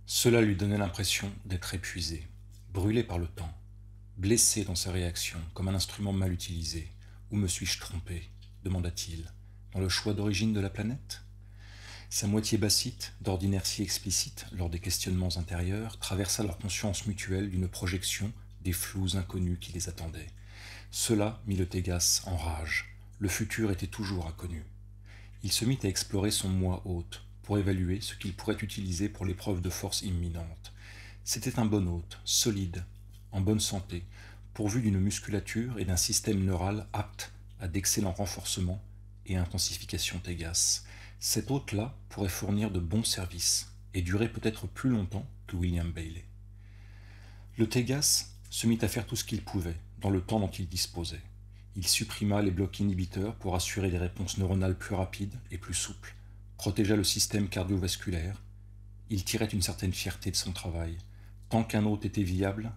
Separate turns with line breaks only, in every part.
Cela lui donnait l'impression d'être épuisé, brûlé par le temps, blessé dans sa réaction, comme un instrument mal utilisé. Où me suis-je trompé demanda-t-il. Dans le choix d'origine de la planète? Sa moitié bassite, d'ordinaire si explicite lors des questionnements intérieurs, traversa leur conscience mutuelle d'une projection des flous inconnus qui les attendaient. Cela mit le Tégas en rage. Le futur était toujours inconnu. Il se mit à explorer son moi hôte, pour évaluer ce qu'il pourrait utiliser pour l'épreuve de force imminente. C'était un bon hôte, solide, en bonne santé, pourvu d'une musculature et d'un système neural apte à d'excellents renforcements et intensification Tégas. Cet hôte-là pourrait fournir de bons services et durer peut-être plus longtemps que William Bailey. Le Tégas se mit à faire tout ce qu'il pouvait, dans le temps dont il disposait. Il supprima les blocs inhibiteurs pour assurer des réponses neuronales plus rapides et plus souples, protégea le système cardiovasculaire. Il tirait une certaine fierté de son travail. Tant qu'un hôte était viable,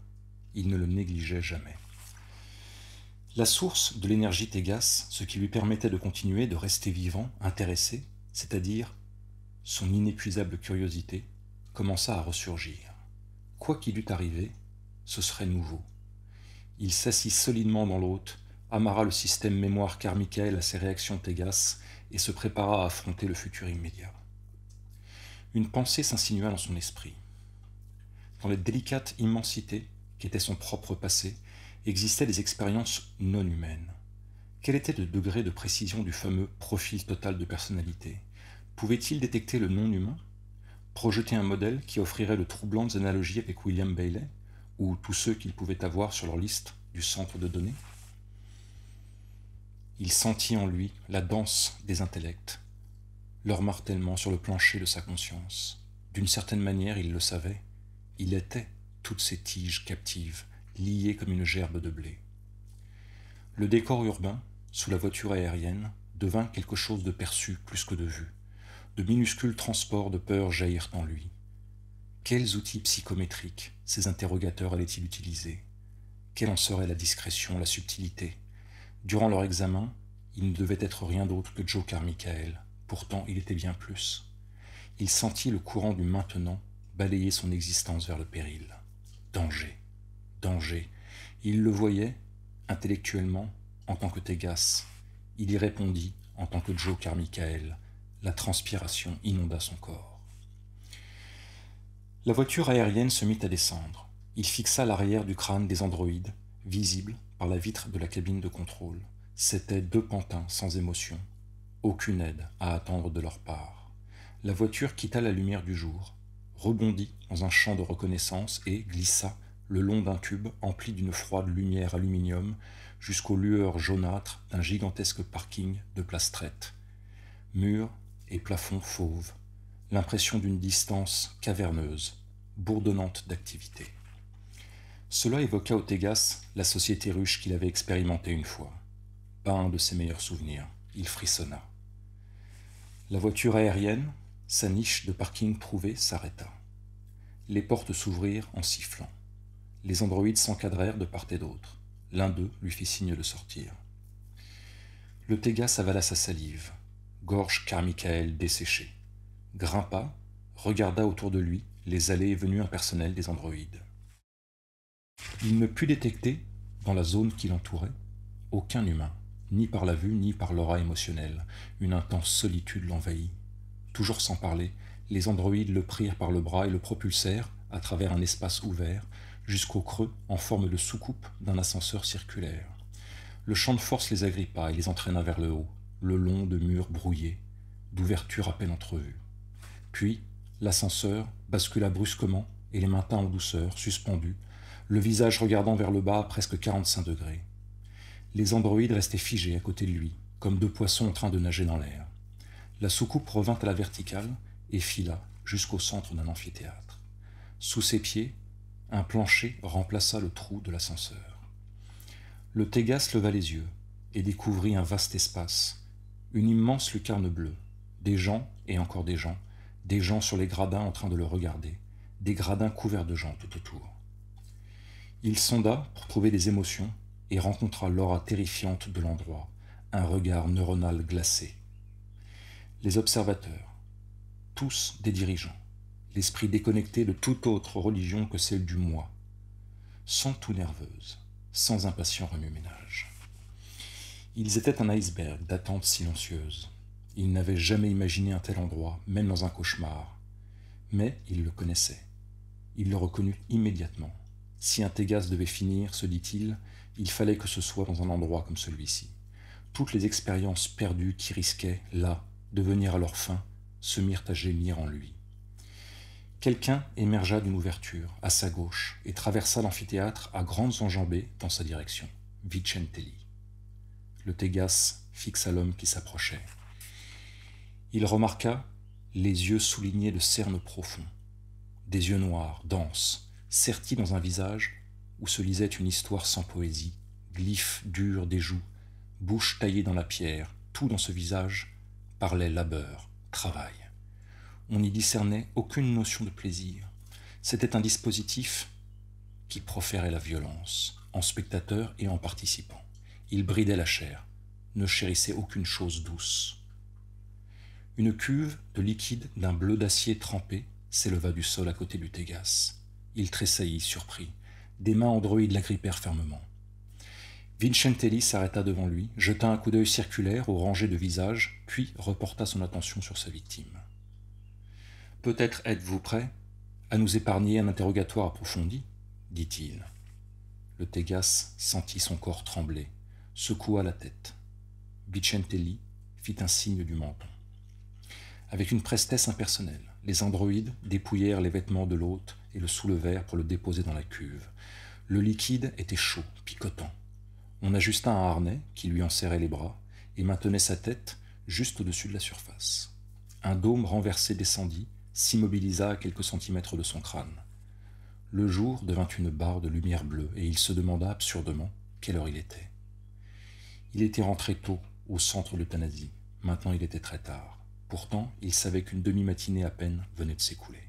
il ne le négligeait jamais. La source de l'énergie Tégas, ce qui lui permettait de continuer, de rester vivant, intéressé, c'est-à-dire son inépuisable curiosité, commença à ressurgir. Quoi qu'il eût arrivé, ce serait nouveau. Il s'assit solidement dans l'hôte, amarra le système mémoire Carmichael à ses réactions Tégas et se prépara à affronter le futur immédiat. Une pensée s'insinua dans son esprit. Dans les délicates immensités qu'était son propre passé, existaient des expériences non humaines. Quel était le degré de précision du fameux profil total de personnalité? Pouvait-il détecter le non-humain? Projeter un modèle qui offrirait de troublantes analogies avec William Bailey, ou tous ceux qu'il pouvait avoir sur leur liste du centre de données? Il sentit en lui la danse des intellects, leur martèlement sur le plancher de sa conscience. D'une certaine manière, il le savait, il était toutes ces tiges captives, liées comme une gerbe de blé. Le décor urbain, sous la voiture aérienne, devint quelque chose de perçu plus que de vu. De minuscules transports de peur jaillirent en lui. Quels outils psychométriques ces interrogateurs allaient-ils utiliser? Quelle en serait la discrétion, la subtilité? Durant leur examen, il ne devait être rien d'autre que Joe Carmichael. Pourtant, il était bien plus. Il sentit le courant du maintenant balayer son existence vers le péril. Danger, danger. Il le voyait, intellectuellement, en tant que Tégas. Il y répondit en tant que Joe Carmichael. La transpiration inonda son corps. La voiture aérienne se mit à descendre. Il fixa l'arrière du crâne des androïdes, visible par la vitre de la cabine de contrôle. C'étaient deux pantins sans émotion. Aucune aide à attendre de leur part. La voiture quitta la lumière du jour, rebondit dans un champ de reconnaissance et glissa le long d'un tube empli d'une froide lumière aluminium jusqu'aux lueurs jaunâtres d'un gigantesque parking de plastrette. Murs et plafonds fauves, l'impression d'une distance caverneuse, bourdonnante d'activité. Cela évoqua au Tégas la société ruche qu'il avait expérimentée une fois. Pas un de ses meilleurs souvenirs. Il frissonna. La voiture aérienne, sa niche de parking trouvée, s'arrêta. Les portes s'ouvrirent en sifflant. Les androïdes s'encadrèrent de part et d'autre. L'un d'eux lui fit signe de sortir. Le Tégas avala sa salive, gorge Carmichael desséchée, grimpa, regarda autour de lui les allées et venues impersonnelles des androïdes. Il ne put détecter, dans la zone qui l'entourait, aucun humain, ni par la vue, ni par l'aura émotionnelle. Une intense solitude l'envahit. Toujours sans parler, les androïdes le prirent par le bras et le propulsèrent, à travers un espace ouvert, jusqu'au creux en forme de soucoupe d'un ascenseur circulaire. Le champ de force les agrippa et les entraîna vers le haut, le long de murs brouillés, d'ouvertures à peine entrevues. Puis, l'ascenseur bascula brusquement et les maintint en douceur, suspendus, le visage regardant vers le bas à presque 45 degrés. Les androïdes restaient figés à côté de lui, comme deux poissons en train de nager dans l'air. La soucoupe revint à la verticale et fila jusqu'au centre d'un amphithéâtre. Sous ses pieds, un plancher remplaça le trou de l'ascenseur. Le Tégas leva les yeux et découvrit un vaste espace, une immense lucarne bleue, des gens et encore des gens sur les gradins en train de le regarder, des gradins couverts de gens tout autour. Il sonda pour trouver des émotions et rencontra l'aura terrifiante de l'endroit, un regard neuronal glacé. Les observateurs, tous des dirigeants, l'esprit déconnecté de toute autre religion que celle du moi, sans toux nerveuse, sans impatient remue-ménage. Ils étaient un iceberg d'attente silencieuse. Ils n'avaient jamais imaginé un tel endroit, même dans un cauchemar. Mais ils le connaissaient. Il le reconnut immédiatement. Si un Tégas devait finir, se dit-il, il fallait que ce soit dans un endroit comme celui-ci. Toutes les expériences perdues qui risquaient, là, de venir à leur fin, se mirent à gémir en lui. Quelqu'un émergea d'une ouverture, à sa gauche, et traversa l'amphithéâtre à grandes enjambées dans sa direction. Vicentelli. Le Tégas fixa l'homme qui s'approchait. Il remarqua les yeux soulignés de cernes profonds, des yeux noirs, denses, sertis dans un visage où se lisait une histoire sans poésie, glyphes durs des joues, bouche taillée dans la pierre, tout dans ce visage parlait labeur, travail. On n'y discernait aucune notion de plaisir. C'était un dispositif qui proférait la violence, en spectateur et en participant. Il bridait la chair, ne chérissait aucune chose douce. Une cuve de liquide d'un bleu d'acier trempé s'éleva du sol à côté du Tégas. Il tressaillit, surpris. Des mains androïdes l'agrippèrent fermement. Vicentelli s'arrêta devant lui, jeta un coup d'œil circulaire aux rangées de visages, puis reporta son attention sur sa victime. « Peut-être êtes-vous prêt à nous épargner un interrogatoire approfondi » dit-il. Le Tégas sentit son corps trembler, secoua la tête. Vicentelli fit un signe du menton. Avec une prestesse impersonnelle, les androïdes dépouillèrent les vêtements de l'hôte et le soulevèrent pour le déposer dans la cuve. Le liquide était chaud, picotant. On ajusta un harnais qui lui enserrait les bras et maintenait sa tête juste au-dessus de la surface. Un dôme renversé descendit, s'immobilisa à quelques centimètres de son crâne. Le jour devint une barre de lumière bleue et il se demanda absurdement quelle heure il était. Il était rentré tôt au centre d'euthanasie. Maintenant il était très tard. Pourtant, il savait qu'une demi-matinée à peine venait de s'écouler.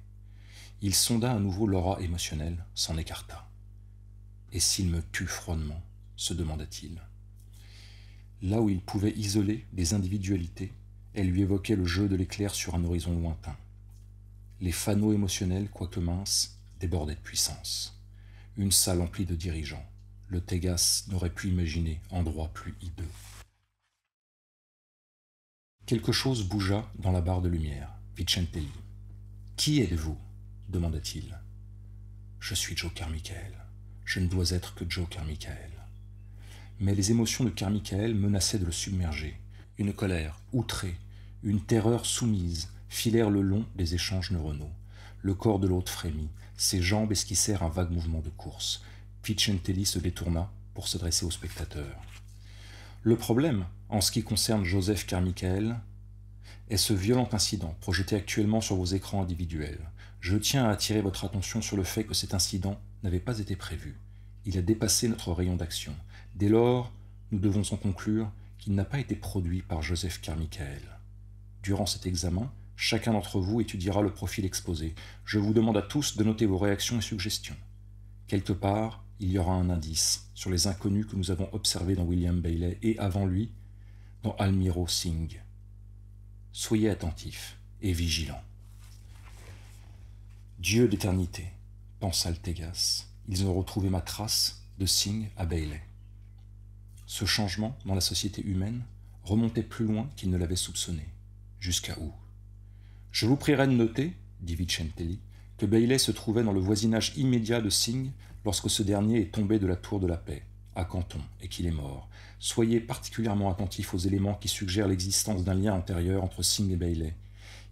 Il sonda à nouveau l'aura émotionnelle, s'en écarta. « Et s'il me tue froidement ?» se demanda-t-il. Là où il pouvait isoler des individualités, elle lui évoquait le jeu de l'éclair sur un horizon lointain. Les fanaux émotionnels, quoique minces, débordaient de puissance. Une salle emplie de dirigeants. Le Tégas n'aurait pu imaginer endroit plus hideux. Quelque chose bougea dans la barre de lumière. Vicentelli. « Qui êtes-vous » demanda-t-il. « Je suis Joe Carmichael. Je ne dois être que Joe Carmichael. » Mais les émotions de Carmichael menaçaient de le submerger. Une colère outrée, une terreur soumise filèrent le long des échanges neuronaux. Le corps de l'autre frémit, ses jambes esquissèrent un vague mouvement de course. Vicentelli se détourna pour s'adresser au spectateur. Le problème, en ce qui concerne Joseph Carmichael, est ce violent incident projeté actuellement sur vos écrans individuels. Je tiens à attirer votre attention sur le fait que cet incident n'avait pas été prévu. Il a dépassé notre rayon d'action. Dès lors, nous devons en conclure qu'il n'a pas été produit par Joseph Carmichael. Durant cet examen, chacun d'entre vous étudiera le profil exposé. Je vous demande à tous de noter vos réactions et suggestions. Quelque part, il y aura un indice sur les inconnus que nous avons observés dans William Bailey et, avant lui, dans Almiro Singh. Soyez attentifs et vigilants. Dieu d'éternité, pensa le Tégas, ils ont retrouvé ma trace de Singh à Bailey. Ce changement dans la société humaine remontait plus loin qu'il ne l'avait soupçonné. Jusqu'à où? Je vous prierai de noter, dit Vicentelli, que Bailey se trouvait dans le voisinage immédiat de Singh lorsque ce dernier est tombé de la tour de la paix, à Canton, et qu'il est mort. Soyez particulièrement attentifs aux éléments qui suggèrent l'existence d'un lien antérieur entre Singh et Bailey.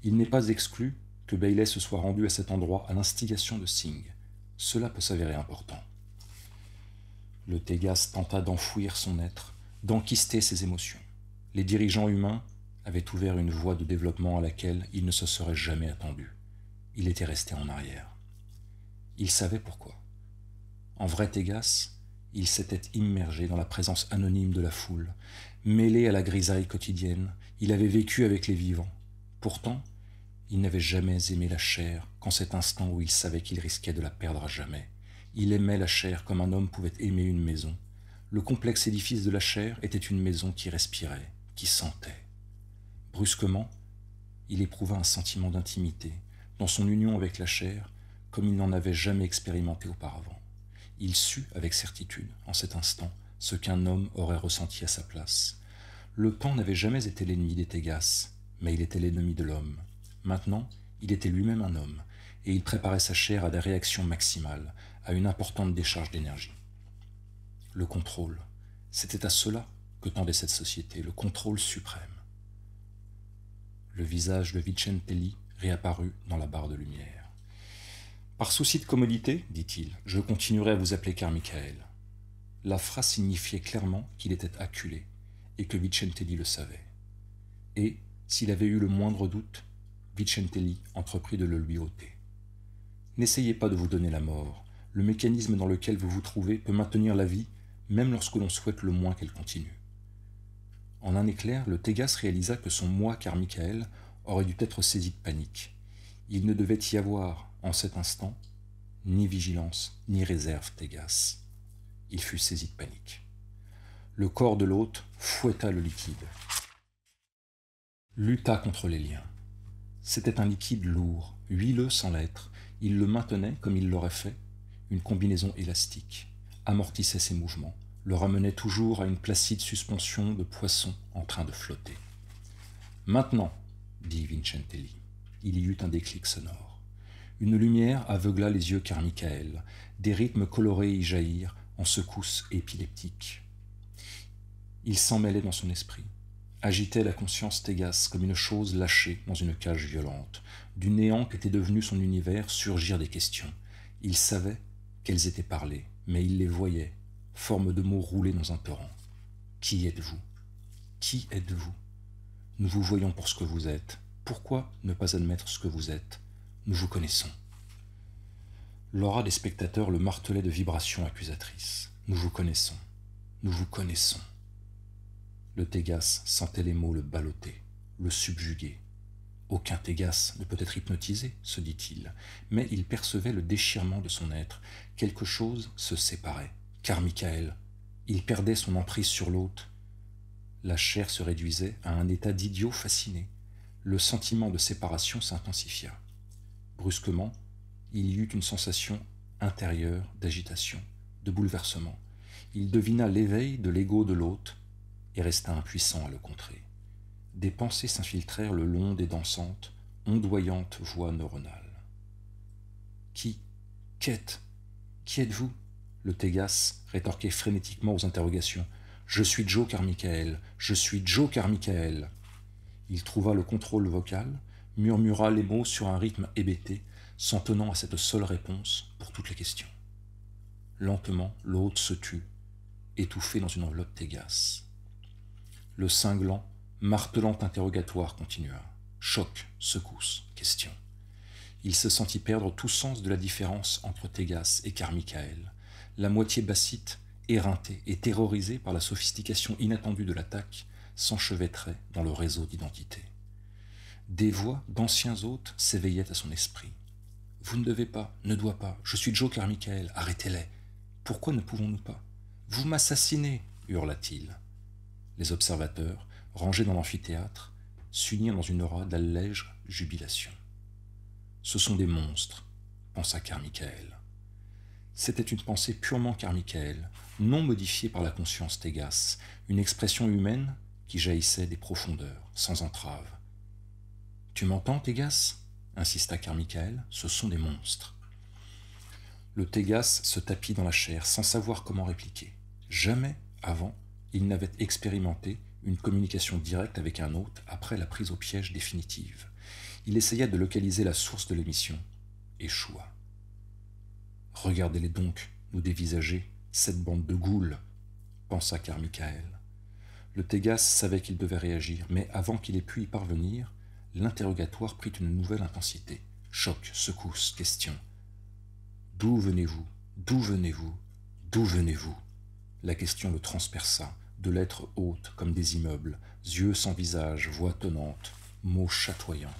Il n'est pas exclu que Bailey se soit rendu à cet endroit à l'instigation de Singh. Cela peut s'avérer important. Le Tégas tenta d'enfouir son être, d'enquister ses émotions. Les dirigeants humains avaient ouvert une voie de développement à laquelle il ne se serait jamais attendu. Il était resté en arrière. Il savait pourquoi. En vrai Tégas, il s'était immergé dans la présence anonyme de la foule. Mêlé à la grisaille quotidienne, il avait vécu avec les vivants. Pourtant, il n'avait jamais aimé la chair qu'en cet instant où il savait qu'il risquait de la perdre à jamais. Il aimait la chair comme un homme pouvait aimer une maison. Le complexe édifice de la chair était une maison qui respirait, qui sentait. Brusquement, il éprouva un sentiment d'intimité, dans son union avec la chair, comme il n'en avait jamais expérimenté auparavant. Il sut avec certitude, en cet instant, ce qu'un homme aurait ressenti à sa place. Le pan n'avait jamais été l'ennemi des Tégas, mais il était l'ennemi de l'homme. Maintenant, il était lui-même un homme, et il préparait sa chair à des réactions maximales, à une importante décharge d'énergie. Le contrôle, c'était à cela que tendait cette société, le contrôle suprême. Le visage de Vicentelli réapparut dans la barre de lumière. « Par souci de commodité, dit-il, je continuerai à vous appeler Carmichael. » La phrase signifiait clairement qu'il était acculé, et que Vicentelli le savait. Et, s'il avait eu le moindre doute, Vicentelli entreprit de le lui ôter. « N'essayez pas de vous donner la mort. Le mécanisme dans lequel vous vous trouvez peut maintenir la vie, même lorsque l'on souhaite le moins qu'elle continue. » En un éclair, le Tégas réalisa que son moi Carmichael aurait dû être saisi de panique. Il ne devait y avoir, en cet instant, ni vigilance, ni réserve Tégas. Il fut saisi de panique. Le corps de l'hôte fouetta le liquide. Lutta contre les liens. C'était un liquide lourd, huileux sans l'être. Il le maintenait, comme il l'aurait fait, une combinaison élastique, amortissait ses mouvements, le ramenait toujours à une placide suspension de poisson en train de flotter. « Maintenant, dit Vicentelli. » Il y eut un déclic sonore. Une lumière aveugla les yeux Carmichael. Des rythmes colorés y jaillirent en secousses épileptiques. Il s'en mêlait dans son esprit, agitait la conscience Tégas comme une chose lâchée dans une cage violente. Du néant qu'était devenu son univers surgirent des questions. Il savait qu'elles étaient parlées, mais il les voyait, forme de mots roulés dans un torrent. Qui êtes-vous? Qui êtes-vous? Nous vous voyons pour ce que vous êtes. Pourquoi ne pas admettre ce que vous êtes? Nous vous connaissons. L'aura des spectateurs le martelait de vibrations accusatrices. Nous vous connaissons. Nous vous connaissons. Le Tégas sentait les mots le balloter, le subjuguer. Aucun Tégas ne peut être hypnotisé, se dit-il, mais il percevait le déchirement de son être. Quelque chose se séparait. Carmichael, il perdait son emprise sur l'hôte. La chair se réduisait à un état d'idiot fasciné. Le sentiment de séparation s'intensifia. Brusquement, il y eut une sensation intérieure d'agitation, de bouleversement. Il devina l'éveil de l'ego de l'hôte et resta impuissant à le contrer. Des pensées s'infiltrèrent le long des dansantes, ondoyantes voix neuronales. Qu'est-ce? Qui êtes-vous? Le Tégas rétorquait frénétiquement aux interrogations. Je suis Joe Carmichael, je suis Joe Carmichael. Il trouva le contrôle vocal, murmura les mots sur un rythme hébété, s'en tenant à cette seule réponse pour toutes les questions. Lentement, l'hôte se tut, étouffé dans une enveloppe Tégas. Le cinglant, martelant interrogatoire continua. Choc, secousse, question. Il se sentit perdre tout sens de la différence entre Tégas et Carmichael. La moitié bassite, éreintée et terrorisée par la sophistication inattendue de l'attaque, s'enchevêtrait dans le réseau d'identité. Des voix d'anciens hôtes s'éveillaient à son esprit. « Vous ne devez pas, ne doit pas, je suis Joe Carmichael, arrêtez-les. Pourquoi ne pouvons-nous pas? Vous m'assassinez, hurla-t-il. Les observateurs, rangés dans l'amphithéâtre, s'unirent dans une aura d'allège jubilation. Ce sont des monstres, pensa Carmichael. C'était une pensée purement Carmichael, non modifiée par la conscience Tégas, une expression humaine qui jaillissait des profondeurs, sans entrave. « Tu m'entends, Tégas » insista Carmichael, « ce sont des monstres. » Le Tégas se tapit dans la chair, sans savoir comment répliquer. Jamais, avant, il n'avait expérimenté une communication directe avec un hôte après la prise au piège définitive. Il essaya de localiser la source de l'émission, échoua. « Regardez-les donc, nous dévisager, cette bande de goules !» pensa Carmichael. Le Tégas savait qu'il devait réagir, mais avant qu'il ait pu y parvenir, l'interrogatoire prit une nouvelle intensité. Choc, secousse, question. « D'où venez-vous? D'où venez-vous? D'où venez-vous » La question le transperça, de lettres hautes comme des immeubles, yeux sans visage, voix tonnante, mots chatoyants.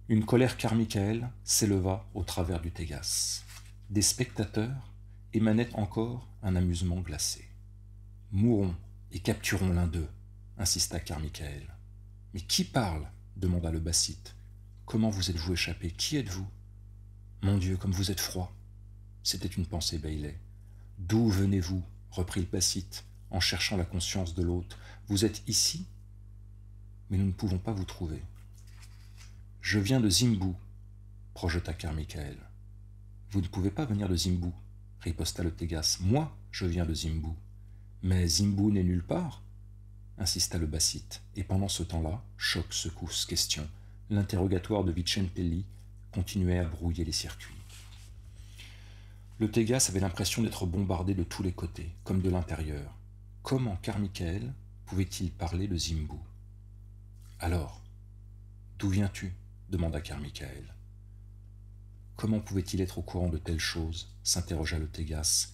Une colère Carmichael s'éleva au travers du Tégas. Des spectateurs émanaient encore un amusement glacé. « Mourons et capturons l'un d'eux » insista Carmichael. « Mais qui parle » demanda le Bassite. Comment vous êtes-vous échappé? Qui êtes-vous? Mon Dieu, comme vous êtes froid. C'était une pensée Bailey. D'où venez-vous? Reprit le Bassite, en cherchant la conscience de l'hôte. Vous êtes ici? Mais nous ne pouvons pas vous trouver. Je viens de Zimbu, projeta Carmichael. Vous ne pouvez pas venir de Zimbu, riposta le Tégas. Moi, je viens de Zimbu. Mais Zimbu n'est nulle part, insista le Bassite. Et pendant ce temps-là, choc, secousse, question, l'interrogatoire de Vicentelli continuait à brouiller les circuits. Le Tégas avait l'impression d'être bombardé de tous les côtés, comme de l'intérieur. Comment Carmichael pouvait-il parler de Zimbu? Alors, d'où viens-tu? Demanda Carmichael. Comment pouvait-il être au courant de telles choses? S'interrogea le Tégas.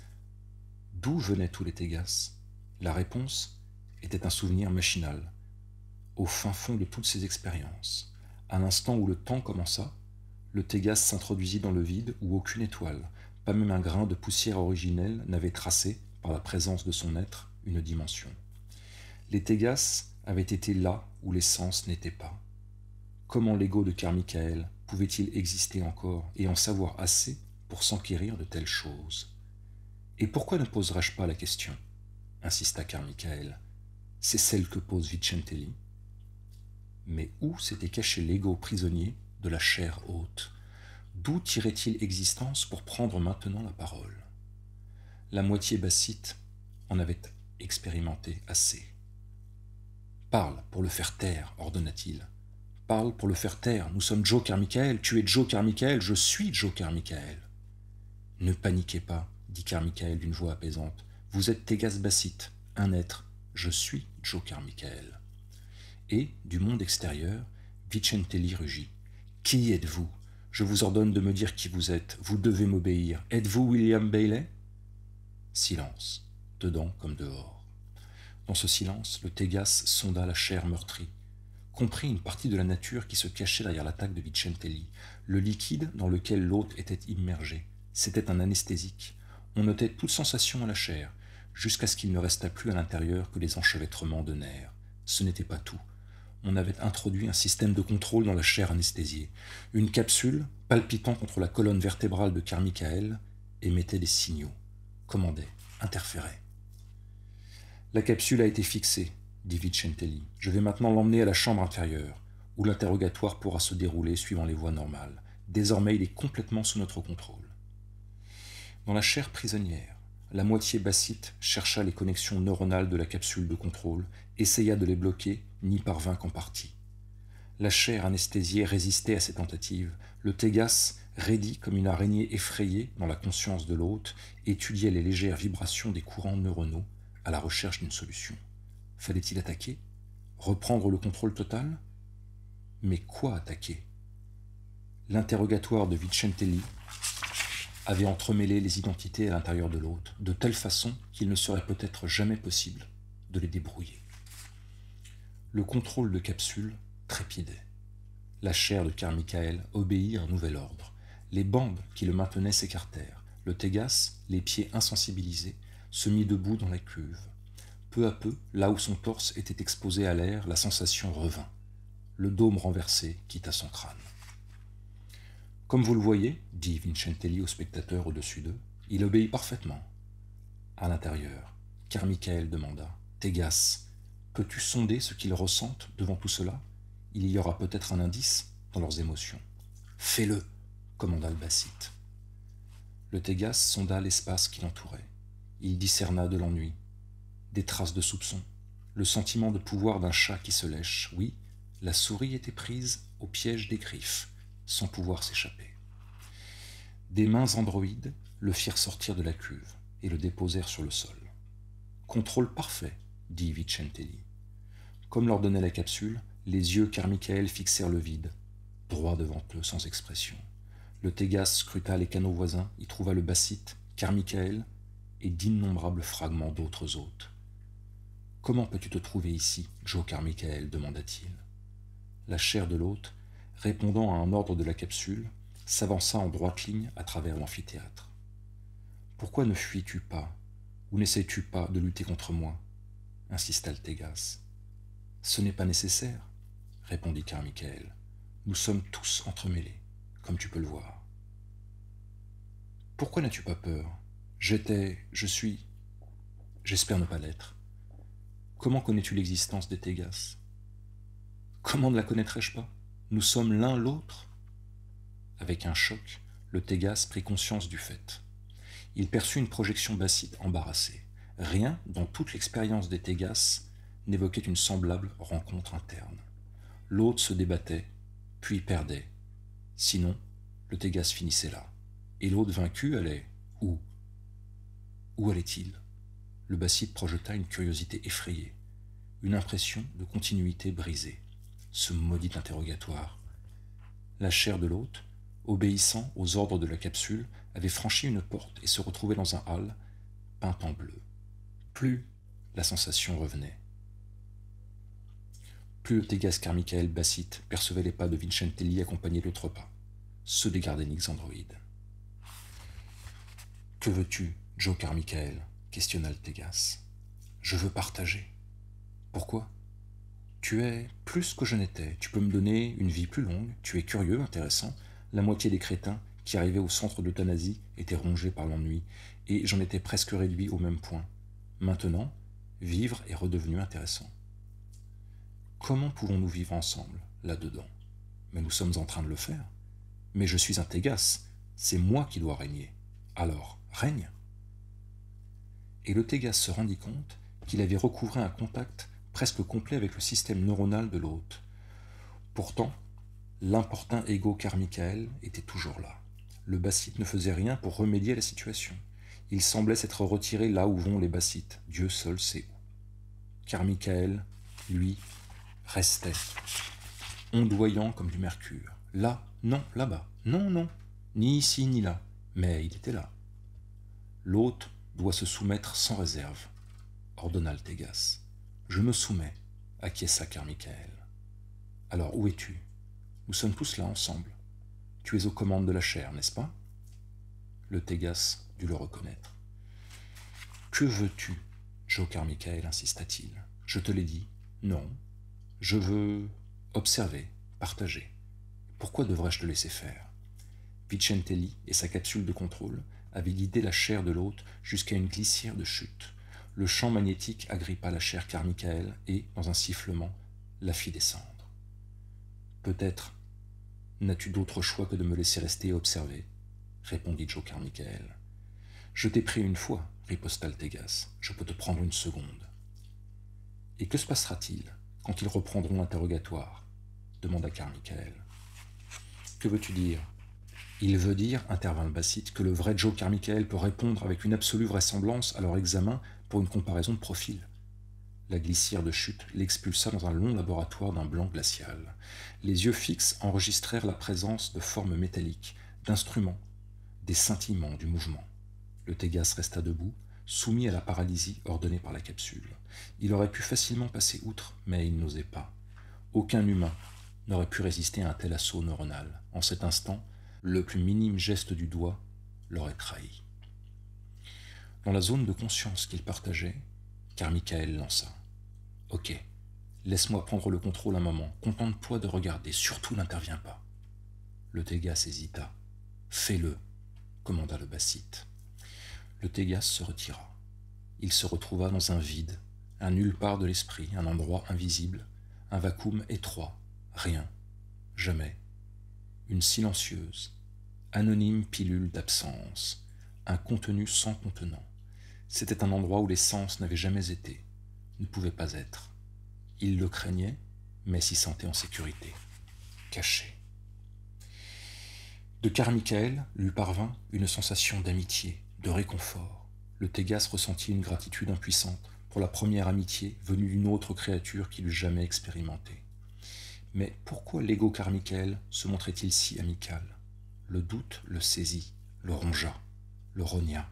D'où venaient tous les Tégas? La réponse était un souvenir machinal, au fin fond de toutes ses expériences. À l'instant où le temps commença, le Tégas s'introduisit dans le vide où aucune étoile, pas même un grain de poussière originelle, n'avait tracé, par la présence de son être, une dimension. Les Tégas avaient été là où les sens n'étaient pas. Comment l'ego de Carmichael pouvait-il exister encore et en savoir assez pour s'enquérir de telles choses? Et pourquoi ne poserais-je pas la question? Insista Carmichael. C'est celle que pose Vicentelli. Mais où s'était caché l'ego prisonnier de la chair haute? D'où tirait-il existence pour prendre maintenant la parole? La moitié Bassite en avait expérimenté assez. Parle pour le faire taire, ordonna-t-il. Parle pour le faire taire. Nous sommes Joe Carmichael, tu es Joe Carmichael, je suis Joe Carmichael. Ne paniquez pas, dit Carmichael d'une voix apaisante. Vous êtes Tégas Bassite, un être. Je suis Joe Carmichael. Et, du monde extérieur, Vicentelli rugit. Qui êtes-vous? Je vous ordonne de me dire qui vous êtes. Vous devez m'obéir. Êtes-vous William Bailey? Silence, dedans comme dehors. Dans ce silence, le Tégas sonda la chair meurtrie, comprit une partie de la nature qui se cachait derrière l'attaque de Vicentelli. Le liquide dans lequel l'hôte était immergé, c'était un anesthésique. On notait toute sensation à la chair, jusqu'à ce qu'il ne restât plus à l'intérieur que les enchevêtrements de nerfs. Ce n'était pas tout. On avait introduit un système de contrôle dans la chair anesthésiée. Une capsule, palpitant contre la colonne vertébrale de Carmichael, émettait des signaux, commandait, interférait. La capsule a été fixée, dit Vicentelli. Je vais maintenant l'emmener à la chambre inférieure, où l'interrogatoire pourra se dérouler suivant les voies normales. Désormais, il est complètement sous notre contrôle. Dans la chair prisonnière, la moitié Bassite chercha les connexions neuronales de la capsule de contrôle, essaya de les bloquer, n'y parvint qu'en partie. La chair anesthésiée résistait à ces tentatives. Le Tégas, raidi comme une araignée effrayée dans la conscience de l'hôte, étudiait les légères vibrations des courants neuronaux à la recherche d'une solution. Fallait-il attaquer? Reprendre le contrôle total? Mais quoi attaquer? L'interrogatoire de Vicentelli avait entremêlé les identités à l'intérieur de l'hôte, de telle façon qu'il ne serait peut-être jamais possible de les débrouiller. Le contrôle de capsule trépidait. La chair de Carmichael obéit à un nouvel ordre. Les bandes qui le maintenaient s'écartèrent. Le Tégas, les pieds insensibilisés, se mit debout dans la cuve. Peu à peu, là où son torse était exposé à l'air, la sensation revint. Le dôme renversé quitta son crâne. Comme vous le voyez, dit Vicentelli au spectateur au-dessus d'eux, il obéit parfaitement. À l'intérieur, Carmichael demanda. Tégas, peux-tu sonder ce qu'ils ressentent devant tout cela? Il y aura peut-être un indice dans leurs émotions. Fais-le, commanda le Bassite. Le Tégas sonda l'espace qui l'entourait. Il discerna de l'ennui, des traces de soupçon, le sentiment de pouvoir d'un chat qui se lèche. Oui, la souris était prise au piège des griffes, sans pouvoir s'échapper. Des mains androïdes le firent sortir de la cuve et le déposèrent sur le sol. Contrôle parfait, dit Vicentelli. Comme l'ordonnait la capsule, les yeux Carmichael fixèrent le vide, droit devant eux, sans expression. Le Tégas scruta les canaux voisins, y trouva le Bassite, Carmichael et d'innombrables fragments d'autres hôtes. « Comment peux-tu te trouver ici, Joe Carmichael » demanda-t-il. La chair de l'hôte, répondant à un ordre de la capsule, s'avança en droite ligne à travers l'amphithéâtre. « Pourquoi ne fuis-tu pas, ou n'essaies-tu pas de lutter contre moi » insista le Tégas. « Ce n'est pas nécessaire, répondit Carmichael. Nous sommes tous entremêlés, comme tu peux le voir. Pourquoi n'as-tu pas peur? Je suis... J'espère ne pas l'être. Comment connais-tu l'existence des Tégas? Comment ne la connaîtrais-je pas? Nous sommes l'un l'autre. Avec un choc, le Tégas prit conscience du fait. Il perçut une projection bassite embarrassée. Rien, dans toute l'expérience des Tégas, n'évoquait une semblable rencontre interne. L'autre se débattait, puis perdait. Sinon, le Tégas finissait là. Et l'autre vaincu allait où? Où allait-il? Le bassite projeta une curiosité effrayée, une impression de continuité brisée. Ce maudit interrogatoire. La chair de l'hôte, obéissant aux ordres de la capsule, avait franchi une porte et se retrouvait dans un hall peint en bleu. Plus la sensation revenait. Plus le Tégas Carmichael Bassite percevait les pas de Vincentelli accompagnés d'autres pas, ceux des Gardenix androïdes. « Que veux-tu, Joe Carmichael » questionna le Tégas. « Je veux partager. »« Pourquoi ? Tu es plus que je n'étais, tu peux me donner une vie plus longue, tu es curieux, intéressant. La moitié des crétins qui arrivaient au centre d'euthanasie étaient rongés par l'ennui, et j'en étais presque réduit au même point. Maintenant, vivre est redevenu intéressant. Comment pouvons-nous vivre ensemble, là-dedans? Mais nous sommes en train de le faire. Mais je suis un Tégas, c'est moi qui dois régner. Alors, règne. Et le Tégas se rendit compte qu'il avait recouvré un contact presque complet avec le système neuronal de l'hôte. Pourtant, l'importun ego Carmichael était toujours là. Le bassite ne faisait rien pour remédier à la situation. Il semblait s'être retiré là où vont les bassites, Dieu seul sait où. Carmichael, lui, restait, ondoyant comme du mercure. Là, non, là-bas, non, non, ni ici ni là, mais il était là. L'hôte doit se soumettre sans réserve, ordonna le Tégas. Je me soumets, acquiesça Carmichael. Alors où es-tu? Nous sommes tous là ensemble. Tu es aux commandes de la chair, n'est-ce pas? Le Tégas dut le reconnaître. Que veux-tu, Joe Carmichael, insista-t-il. Je te l'ai dit, non. Je veux observer, partager. Pourquoi devrais-je te laisser faire? Vincentelli et sa capsule de contrôle avaient guidé la chair de l'hôte jusqu'à une glissière de chute. Le champ magnétique agrippa la chair Carmichael et, dans un sifflement, la fit descendre. Peut-être n'as-tu d'autre choix que de me laisser rester et observer, répondit Joe Carmichael. Je t'ai pris une fois, riposta le Tégas. Je peux te prendre une seconde. Et que se passera-t-il quand ils reprendront l'interrogatoire? Demanda Carmichael. Que veux-tu dire? Il veut dire, intervint le bassite, que le vrai Joe Carmichael peut répondre avec une absolue vraisemblance à leur examen pour une comparaison de profil. La glissière de chute l'expulsa dans un long laboratoire d'un blanc glacial. Les yeux fixes enregistrèrent la présence de formes métalliques, d'instruments, des scintillements du mouvement. Le Tégas resta debout, soumis à la paralysie ordonnée par la capsule. Il aurait pu facilement passer outre, mais il n'osait pas. Aucun humain n'aurait pu résister à un tel assaut neuronal. En cet instant, le plus minime geste du doigt l'aurait trahi. Dans la zone de conscience qu'il partageait, Carmichael lança. « Ok, laisse-moi prendre le contrôle un moment. Contente-toi de regarder, surtout n'interviens pas. » Le Tégas hésita. « Fais-le, » commanda le bassite. Le Tégas se retira. Il se retrouva dans un vide, un nulle part de l'esprit, un endroit invisible, un vacuum étroit, rien, jamais. Une silencieuse, anonyme pilule d'absence, un contenu sans contenant. C'était un endroit où les sens n'avaient jamais été, ne pouvaient pas être. Il le craignait, mais s'y sentait en sécurité, caché. De Carmichael lui parvint une sensation d'amitié, de réconfort. Le Tégas ressentit une gratitude impuissante pour la première amitié venue d'une autre créature qu'il eût jamais expérimentée. Mais pourquoi l'ego Carmichael se montrait-il si amical? Le doute le saisit, le rongea, le rogna.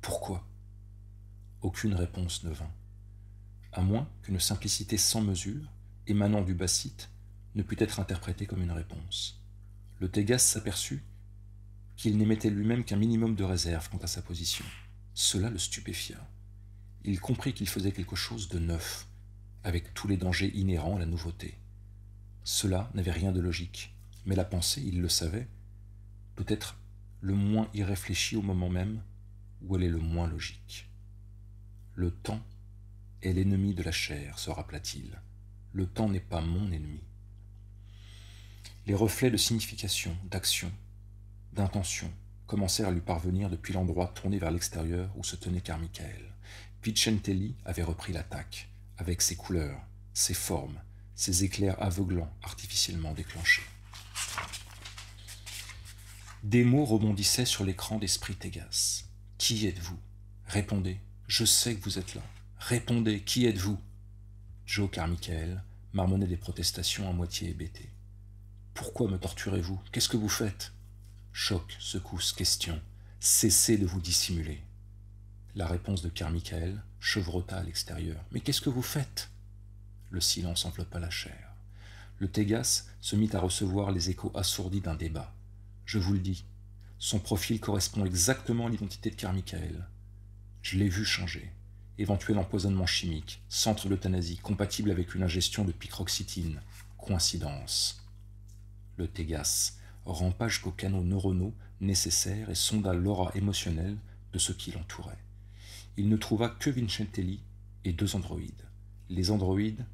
Pourquoi? Aucune réponse ne vint, à moins qu'une simplicité sans mesure, émanant du bassite, ne pût être interprétée comme une réponse. Le Tégas s'aperçut qu'il n'émettait lui-même qu'un minimum de réserve quant à sa position. Cela le stupéfia. Il comprit qu'il faisait quelque chose de neuf, avec tous les dangers inhérents à la nouveauté. Cela n'avait rien de logique, mais la pensée, il le savait, doit être le moins irréfléchie au moment même où elle est le moins logique. Le temps est l'ennemi de la chair, se rappela-t-il. Le temps n'est pas mon ennemi. Les reflets de signification, d'action, d'intention commencèrent à lui parvenir depuis l'endroit tourné vers l'extérieur où se tenait Carmichael. Vicentelli avait repris l'attaque, avec ses couleurs, ses formes, ses éclairs aveuglants artificiellement déclenchés. Des mots rebondissaient sur l'écran d'Esprit Tégas. « Qui êtes-vous ? Répondez, je sais que vous êtes là. Répondez, qui êtes-vous » Joe Carmichael marmonnait des protestations à moitié hébétées. « Pourquoi me torturez-vous ? Qu'est-ce que vous faites ?» Choc, secousse, question. « Cessez de vous dissimuler. » La réponse de Carmichael chevrota à l'extérieur. « Mais qu'est-ce que vous faites ?» Le silence enveloppa la chair. Le Tégas se mit à recevoir les échos assourdis d'un débat. Je vous le dis, son profil correspond exactement à l'identité de Carmichael. Je l'ai vu changer. Éventuel empoisonnement chimique, centre d'euthanasie, compatible avec une ingestion de picroxytine. Coïncidence. Le Tégas rampa jusqu'aux canaux neuronaux nécessaires et sonda l'aura émotionnelle de ce qui l'entourait. Il ne trouva que Vicentelli et 2 androïdes. Les androïdes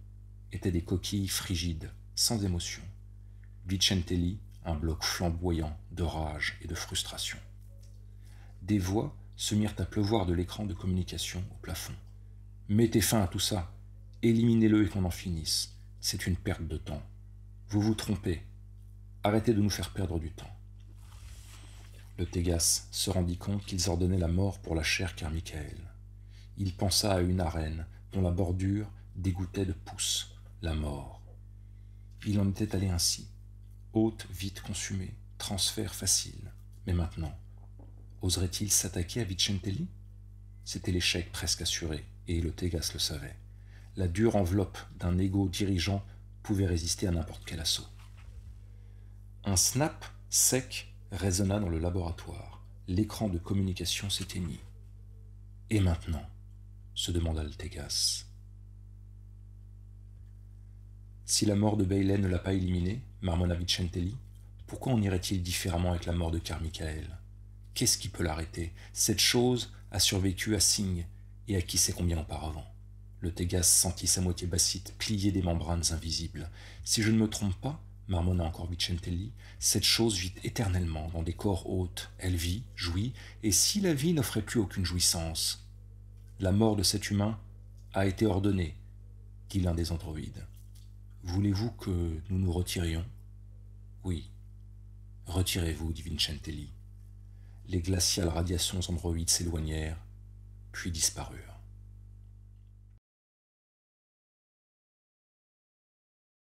étaient des coquilles frigides, sans émotion. Vicentelli, un bloc flamboyant de rage et de frustration. Des voix se mirent à pleuvoir de l'écran de communication au plafond. « Mettez fin à tout ça. Éliminez-le et qu'on en finisse. C'est une perte de temps. Vous vous trompez. Arrêtez de nous faire perdre du temps. » Le Tégas se rendit compte qu'ils ordonnaient la mort pour la chère Carmichael. Il pensa à une arène dont la bordure dégouttait de pouces, la mort. Il en était allé ainsi. Hôte vite consumé, transfert facile. Mais maintenant, oserait-il s'attaquer à Vicentelli ? C'était l'échec presque assuré, et le Tégas le savait. La dure enveloppe d'un égo dirigeant pouvait résister à n'importe quel assaut. Un snap sec résonna dans le laboratoire. L'écran de communication s'éteignit. « Et maintenant ?» se demanda le Tégas. Si la mort de Bailey ne l'a pas éliminé, marmonna Vicentelli, pourquoi en irait-il différemment avec la mort de Carmichael ? Qu'est-ce qui peut l'arrêter ? Cette chose a survécu à Singh et à qui sait combien auparavant. Le Tégas sentit sa moitié bassite plier des membranes invisibles. Si je ne me trompe pas, marmonna encore Vicentelli, cette chose vit éternellement dans des corps hôtes. Elle vit, jouit, et si la vie n'offrait plus aucune jouissance ? La mort de cet humain a été ordonnée, dit l'un des androïdes. Voulez-vous que nous nous retirions ? Oui. Retirez-vous, dit Vicentelli. Les glaciales radiations androïdes s'éloignèrent, puis disparurent.